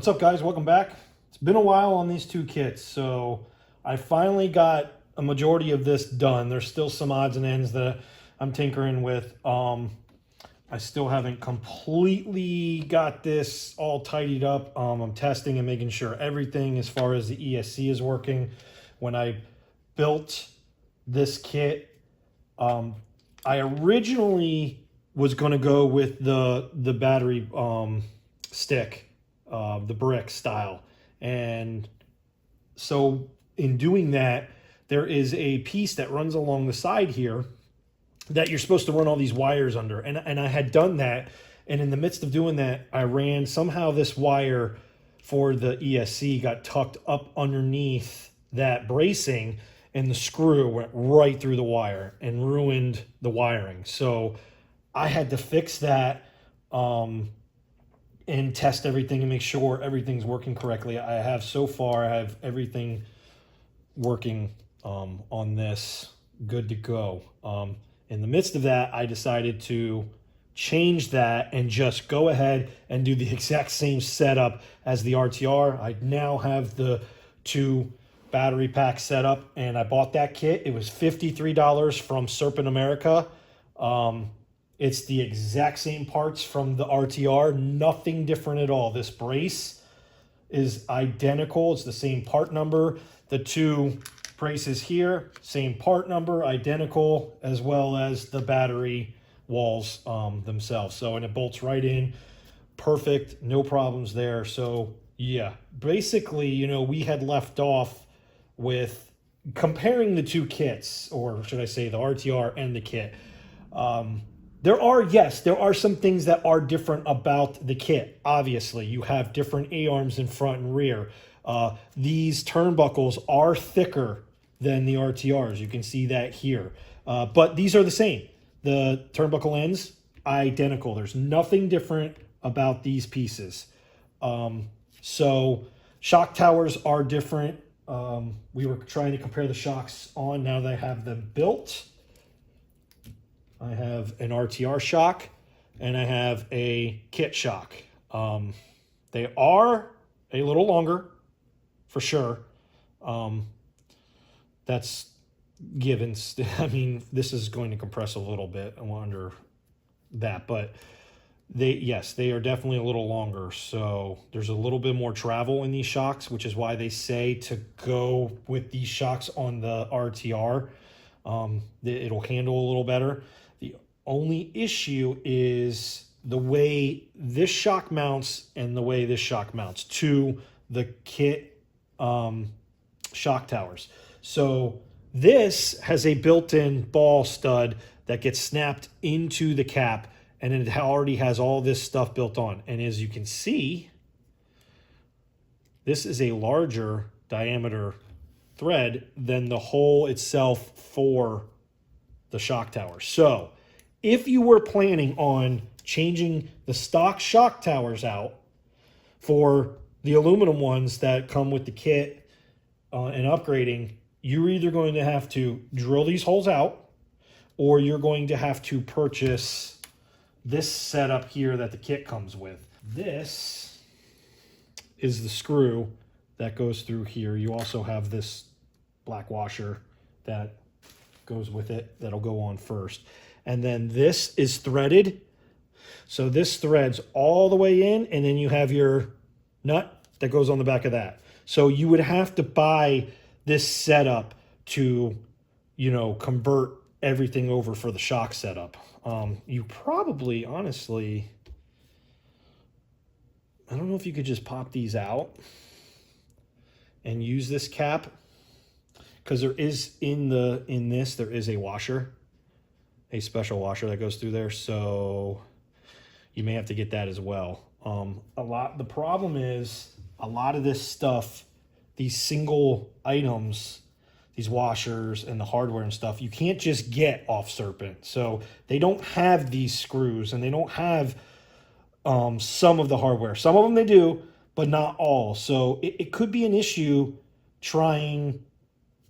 What's up, guys? Welcome back. It's been a while on these two kits, so I finally got a majority of this done. There's still some odds and ends that I'm tinkering with. I still haven't completely got this all tidied up. I'm testing and making sure everything as far as the ESC is working. When I built this kit, I originally was going to go with the battery stick, the brick style. And so in doing that, there is a piece that runs along the side here that you're supposed to run all these wires under. And I had done that. And in the midst of doing that, I ran somehow this wire for the ESC got tucked up underneath that bracing, and the screw went right through the wire and ruined the wiring. So I had to fix that and test everything and make sure everything's working correctly. I have everything working on this, good to go. In the midst of that, I decided to change that and just go ahead and do the exact same setup as the RTR. I now have the two battery packs set up, and I bought that kit. It was $53 from Serpent America. It's the exact same parts from the RTR, nothing different at all. This brace is identical. It's the same part number. The two braces here, same part number, identical, as well as the battery walls themselves. So, and it bolts right in, perfect, no problems there. So yeah, basically, you know, we had left off with comparing the two kits, or should I say the RTR and the kit. There are some things that are different about the kit. Obviously, you have different A-arms in front and rear. These turnbuckles are thicker than the RTRs. You can see that here. But these are the same. The turnbuckle ends, identical. There's nothing different about these pieces. So shock towers are different. We were trying to compare the shocks on now that I have them built. I have an RTR shock and I have a kit shock. They are a little longer for sure. That's given. I mean, this is going to compress a little bit. I wonder that, but they are definitely a little longer. So there's a little bit more travel in these shocks, which is why they say to go with these shocks on the RTR. It'll handle a little better. The only issue is the way this shock mounts and the way this shock mounts to the kit shock towers. So this has a built-in ball stud that gets snapped into the cap, and it already has all this stuff built on. And as you can see, this is a larger diameter thread than the hole itself for the shock tower. So if you were planning on changing the stock shock towers out for the aluminum ones that come with the kit and upgrading, you're either going to have to drill these holes out, or you're going to have to purchase this setup here that the kit comes with. This is the screw that goes through here. You also have this black washer that goes with it that'll go on first. And then this is threaded. So this threads all the way in, and then you have your nut that goes on the back of that. So you would have to buy this setup to, you know, convert everything over for the shock setup. You probably, honestly, I don't know if you could just pop these out and use this cap, because there is in this there is a washer, a special washer that goes through there, so you may have to get that as well. The problem is a lot of this stuff, these single items, these washers and the hardware and stuff, you can't just get off Serpent. So they don't have these screws, and they don't have some of the hardware. Some of them they do, but not all. So it could be an issue trying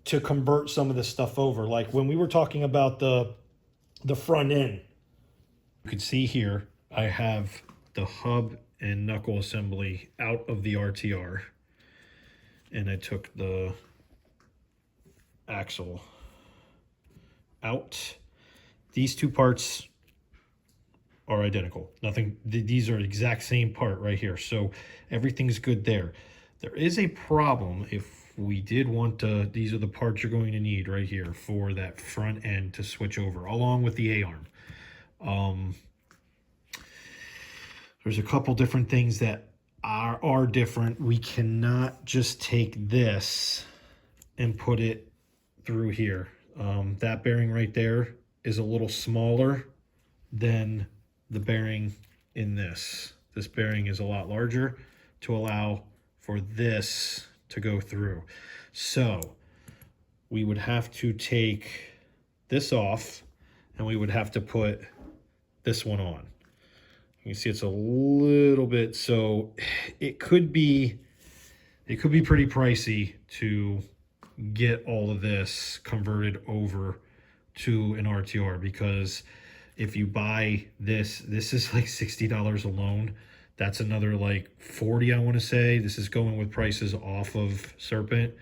to convert some of this stuff over. Like when we were talking about the front end, you can see here I have the hub and knuckle assembly out of the RTR. And I took the axle out. These two parts are identical. Nothing, these are the exact same part right here. So everything's good there. There is a problem if we did want to, these are the parts you're going to need right here for that front end to switch over, along with the A-arm. There's a couple different things that are different. We cannot just take this and put it through here. That bearing right there is a little smaller than the bearing in this. This bearing is a lot larger to allow for this to go through. So we would have to take this off and we would have to put this one on. You can see it's a little bit, so it could be pretty pricey to get all of this converted over to an RTR, because if you buy this is like $60 alone. That's another like 40, I want to say. This is going with prices off of Serpent.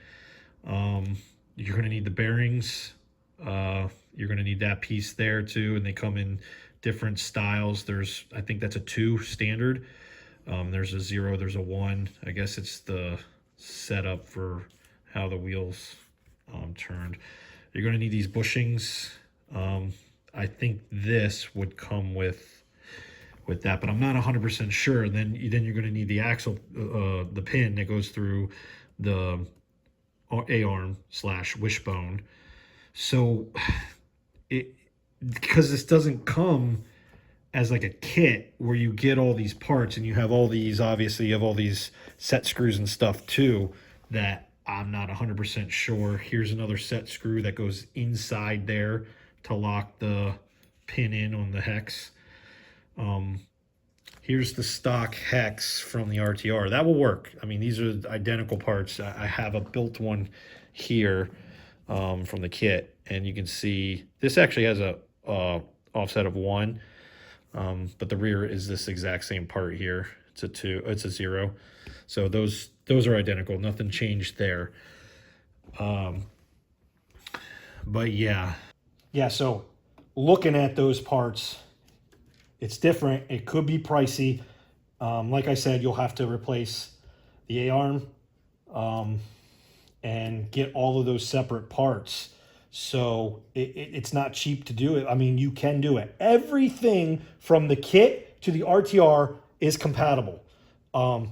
You're going to need the bearings. You're going to need that piece there too, and they come in different styles. There's, I think that's a 2 standard. There's a 0, there's a 1. I guess it's the setup for how the wheels turned. You're going to need these bushings. I think this would come with that, but I'm not 100% sure. Then you're going to need the axle, the pin that goes through the A-arm / wishbone. So because this doesn't come as like a kit where you get all these parts and you have all these, obviously you have all these set screws and stuff too, that I'm not 100% sure. Here's another set screw that goes inside there to lock the pin in on the hex. Here's the stock hex from the RTR. That will work. I mean, these are identical parts. I have a built one here from the kit, and you can see this actually has a offset of 1, but the rear is this exact same part here. It's a 2, it's a 0. So those are identical. Nothing changed there. But yeah. So looking at those parts, it's different. It could be pricey. Like I said, you'll have to replace the A-arm and get all of those separate parts. So it's not cheap to do it. I mean, you can do it. Everything from the kit to the RTR is compatible.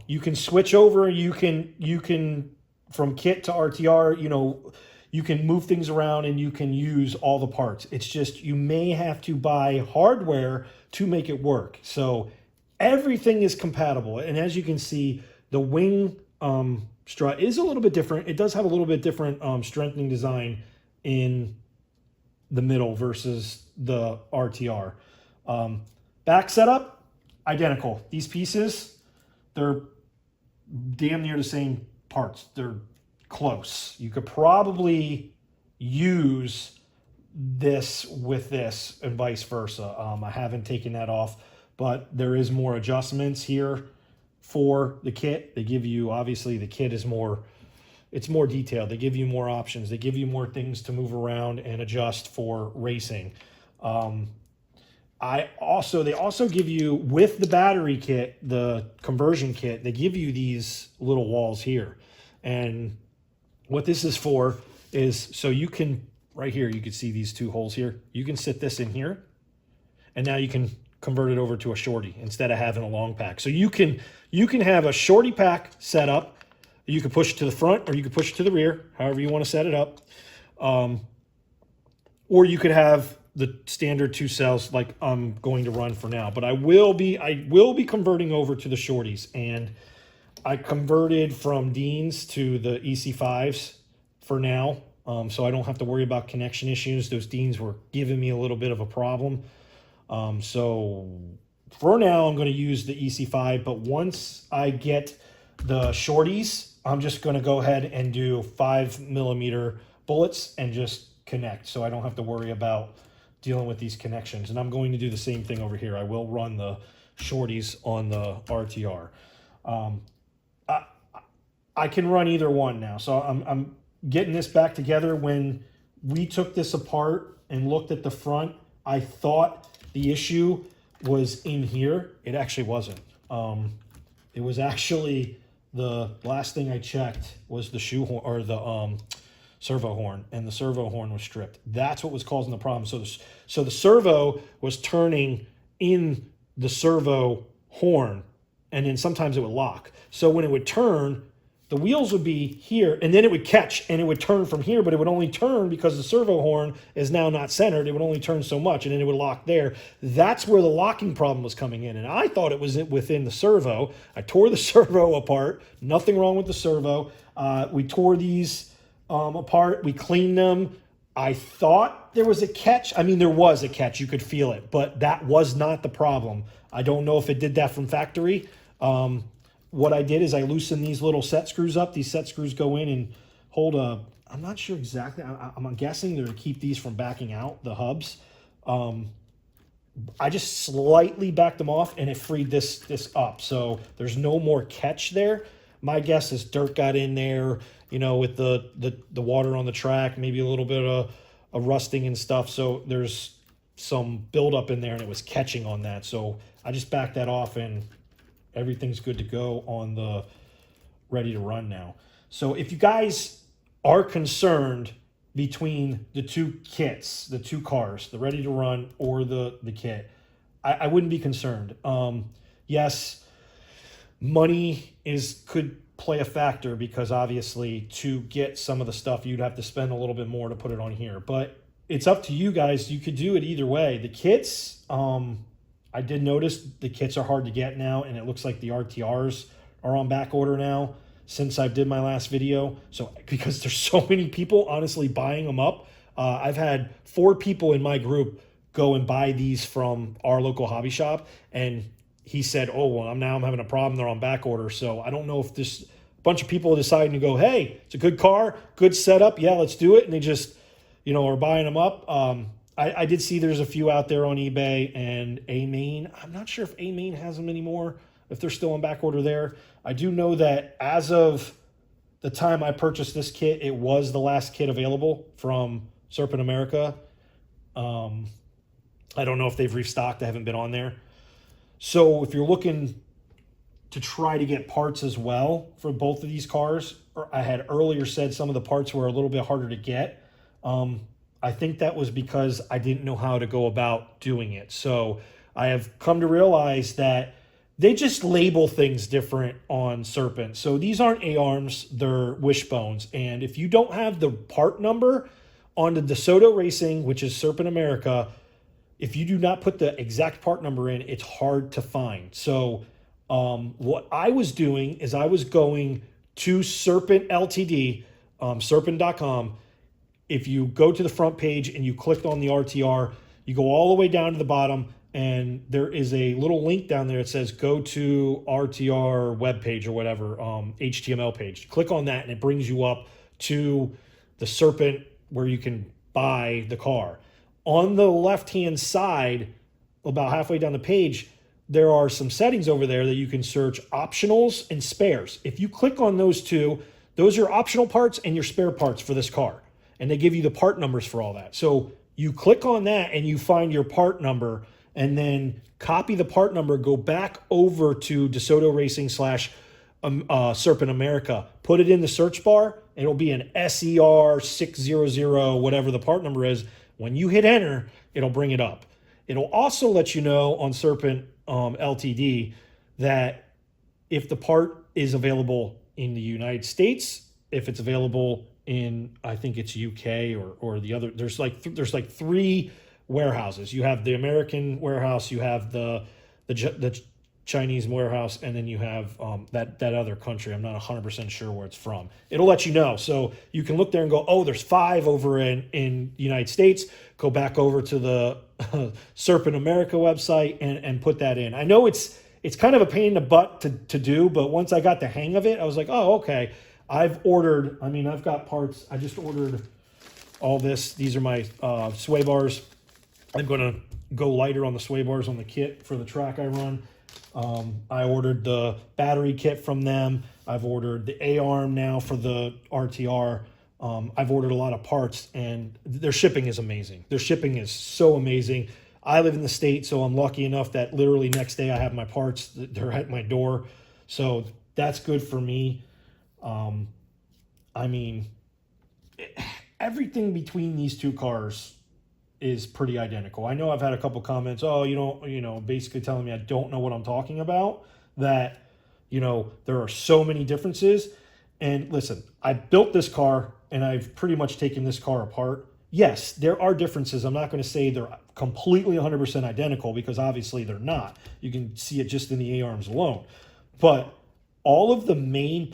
You can switch over. You can from kit to RTR, you know, you can move things around and you can use all the parts. It's just you may have to buy hardware to make it work. So everything is compatible. And as you can see, the wing strut is a little bit different. It does have a little bit different strengthening design in the middle versus the RTR. Back setup, identical. These pieces, they're damn near the same parts. They're close. You could probably use this with this and vice versa. I haven't taken that off, but there is more adjustments here for the kit. They give you, obviously the kit is more, it's more detailed. They give you more options. They give you more things to move around and adjust for racing. They also give you, with the battery kit, the conversion kit, they give you these little walls here. And what this is for is so you can, right here, you can see these 2 holes here. You can sit this in here, and now you can convert it over to a shorty instead of having a long pack. So you can have a shorty pack set up. You can push it to the front or you can push it to the rear, however you want to set it up. Or you could have the standard 2 cells like I'm going to run for now. But I will be converting over to the shorties, and I converted from Dean's to the EC5s for now, so I don't have to worry about connection issues. Those Dean's were giving me a little bit of a problem. So for now, I'm going to use the EC5, but once I get the shorties, I'm just going to go ahead and do 5mm bullets and just connect, so I don't have to worry about dealing with these connections. And I'm going to do the same thing over here. I will run the shorties on the RTR. I can run either one now. So I'm getting this back together. When we took this apart and looked at the front, I thought the issue was in here. It actually wasn't. It was actually, the last thing I checked was the shoe horn, or the servo horn, and the servo horn was stripped. That's what was causing the problem. So the servo was turning in the servo horn, and then sometimes it would lock. So when it would turn, the wheels would be here, and then it would catch, and it would turn from here, but it would only turn because the servo horn is now not centered. It would only turn so much, and then it would lock there. That's where the locking problem was coming in, and I thought it was within the servo. I tore the servo apart. Nothing wrong with the servo. We tore these apart. We cleaned them. I thought there was a catch. I mean, there was a catch. You could feel it, but that was not the problem. I don't know if it did that from factory. What I did is I loosened these little set screws up. These set screws go in and hold a, I'm not sure exactly. I'm guessing they're to keep these from backing out, the hubs. I just slightly backed them off, and it freed this up. So there's no more catch there. My guess is dirt got in there, you know, with the water on the track, maybe a little bit of rusting and stuff. So there's some buildup in there, and it was catching on that. So I just backed that off, and everything's good to go on the ready to run now. So if you guys are concerned between the two kits, the two cars, the ready to run or the kit, I wouldn't be concerned. Yes, money could play a factor, because obviously to get some of the stuff, you'd have to spend a little bit more to put it on here. But it's up to you guys. You could do it either way. The kits, I did notice the kits are hard to get now, and it looks like the RTRs are on back order now since I did my last video. So because there's so many people honestly buying them up, I've had 4 people in my group go and buy these from our local hobby shop, and he said, oh, well, I'm having a problem. They're on back order. So I don't know if this bunch of people are deciding to go, hey, it's a good car, good setup. Yeah, let's do it. And they just, you know, are buying them up. I did see there's a few out there on eBay, and A-Main. I'm not sure if A-Main has them anymore, if they're still on back order there. I do know that as of the time I purchased this kit, it was the last kit available from Serpent America. I don't know if they've restocked. I haven't been on there. So if you're looking to try to get parts as well for both of these cars, I had earlier said some of the parts were a little bit harder to get. I think that was because I didn't know how to go about doing it. So I have come to realize that they just label things different on Serpent. So these aren't A-arms, they're wishbones. And if you don't have the part number on the DeSoto Racing, which is Serpent America, if you do not put the exact part number in, it's hard to find. So what I was doing is I was going to Serpent Ltd, serpent.com. If you go to the front page and you click on the RTR, you go all the way down to the bottom, and there is a little link down there that says go to RTR webpage or whatever, HTML page. Click on that, and it brings you up to the Serpent where you can buy the car. On the left-hand side, about halfway down the page, there are some settings over there that you can search optionals and spares. If you click on those two, those are optional parts and your spare parts for this car. And they give you the part numbers for all that. So you click on that and you find your part number, and then copy the part number, go back over to DeSoto Racing / Serpent America, put it in the search bar. It'll be an SER600, whatever the part number is. When you hit enter, it'll bring it up. It'll also let you know on Serpent Ltd that if the part is available in the United States, if it's available in, I think it's UK or the other, there's like 3 warehouses. You have the American warehouse, you have the Chinese warehouse, and then you have that other country. I'm not 100% sure where it's from. It'll let you know. So you can look there and go, oh, there's 5 over in the United States. Go back over to the Serpent America website and put that in. I know it's kind of a pain in the butt to do, but once I got the hang of it, I was like, oh, okay. I've got parts. I just ordered all this. These are my sway bars. I'm going to go lighter on the sway bars on the kit for the track I run. I ordered the battery kit from them. I've ordered the A-arm now for the RTR. I've ordered a lot of parts, and their shipping is amazing. Their shipping is so amazing. I live in the state, so I'm lucky enough that literally next day I have my parts. They're at my door. So that's good for me. I mean, everything between these two cars is pretty identical. I know I've had a couple comments, oh, basically telling me I don't know what I'm talking about, that, there are so many differences. And listen, I built this car and I've pretty much taken this car apart. Yes, there are differences. I'm not going to say they're completely 100% identical, because obviously they're not. You can see it just in the A-arms alone. But all of the main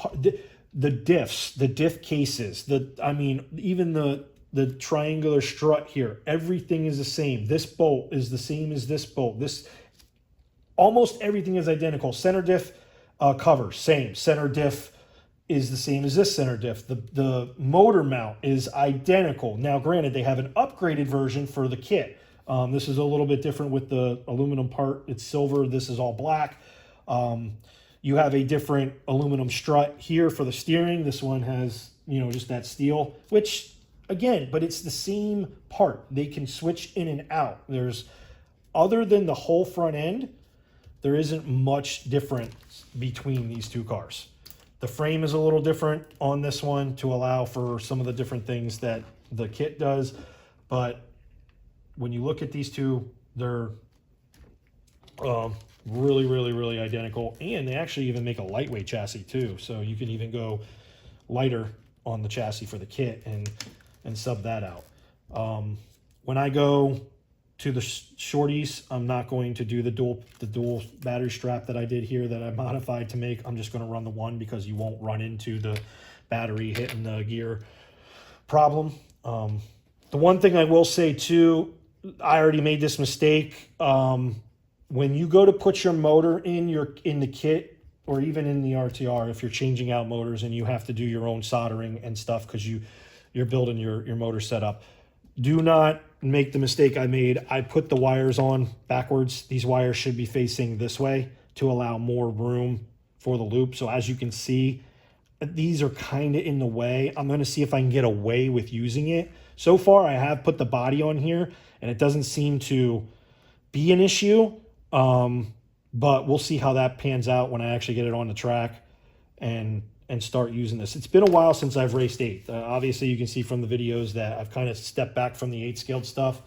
the diffs, the diff cases, even the triangular strut here, everything is the same. This bolt is the same as this bolt. Almost everything is identical. Center diff cover, same. Center diff is the same as this center diff. The motor mount is identical. Now, granted, they have an upgraded version for the kit. This is a little bit different with the aluminum part. It's silver. This is all black. You have a different aluminum strut here for the steering. This one has, just that steel, which, again, but it's the same part. They can switch in and out. Other than the whole front end, there isn't much difference between these two cars. The frame is a little different on this one to allow for some of the different things that the kit does. But when you look at these two, they're really, really, really identical. And they actually even make a lightweight chassis too. So you can even go lighter on the chassis for the kit and sub that out. When I go to the shorties, I'm not going to do the dual battery strap that I did here that I modified to make. I'm just going to run the one, because you won't run into the battery hitting the gear problem. The one thing I will say too, I already made this mistake. When you go to put your motor in the kit, or even in the RTR, if you're changing out motors and you have to do your own soldering and stuff because you're building your motor setup, do not make the mistake I made. I put the wires on backwards. These wires should be facing this way to allow more room for the loop. So as you can see, these are kind of in the way. I'm going to see if I can get away with using it. So far, I have put the body on here, and it doesn't seem to be an issue. But we'll see how that pans out when I actually get it on the track and start using this. It's been a while since I've raced 8. Obviously, you can see from the videos that I've kind of stepped back from the 8-scaled stuff.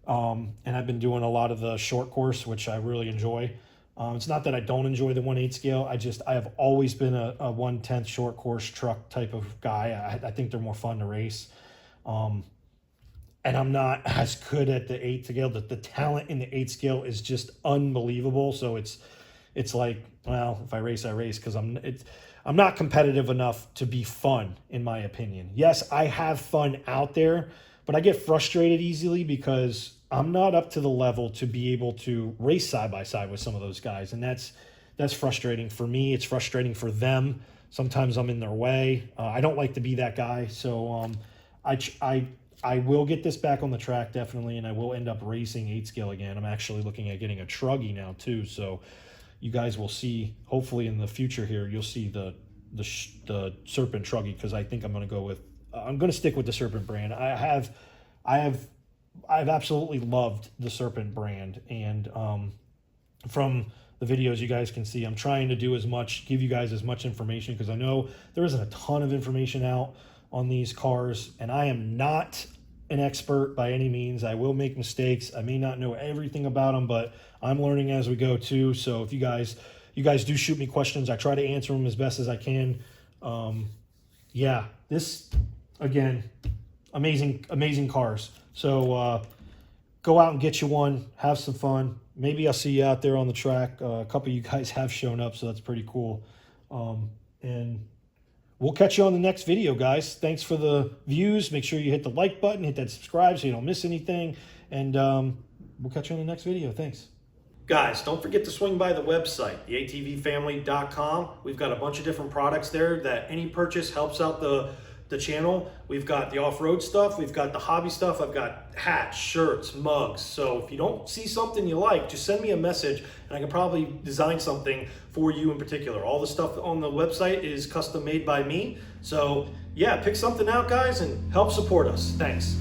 And I've been doing a lot of the short course, which I really enjoy. It's not that I don't enjoy the 1/8 scale. I have always been a 1/10 short course truck type of guy. I think they're more fun to race. And I'm not as good at the 8 scale. The talent in the 8 scale is just unbelievable. So it's like, well, if I race, I race, because I'm not competitive enough to be fun, in my opinion. Yes, I have fun out there, but I get frustrated easily because I'm not up to the level to be able to race side by side with some of those guys. And that's frustrating for me. It's frustrating for them. Sometimes I'm in their way. I don't like to be that guy. So I will get this back on the track, definitely, and I will end up racing 8 scale again. I'm actually looking at getting a truggy now too, so you guys will see, hopefully in the future here, you'll see the Serpent truggy, because I think I'm going to stick with the Serpent brand. I've absolutely loved the Serpent brand, and from the videos you guys can see, I'm trying to give you guys as much information, because I know there isn't a ton of information out on these cars, and I am not an expert by any means. I will make mistakes. I may not know everything about them, but I'm learning as we go too. So if you guys do shoot me questions, I try to answer them as best as I can. Yeah, this, again, amazing cars. So go out and get you one, have some fun. Maybe I'll see you out there on the track. A couple of you guys have shown up, so that's pretty cool. And we'll catch you on the next video, guys. Thanks for the views. Make sure you hit the like button, hit that subscribe so you don't miss anything. And we'll catch you on the next video. Thanks. Guys, don't forget to swing by the website, theatvfamily.com. We've got a bunch of different products there that any purchase helps out the the channel. We've got the off-road stuff, we've got the hobby stuff, I've got hats, shirts, mugs. So if you don't see something you like, just send me a message and I can probably design something for you in particular. All the stuff on the website is custom made by me. So yeah, pick something out, guys, and help support us. Thanks.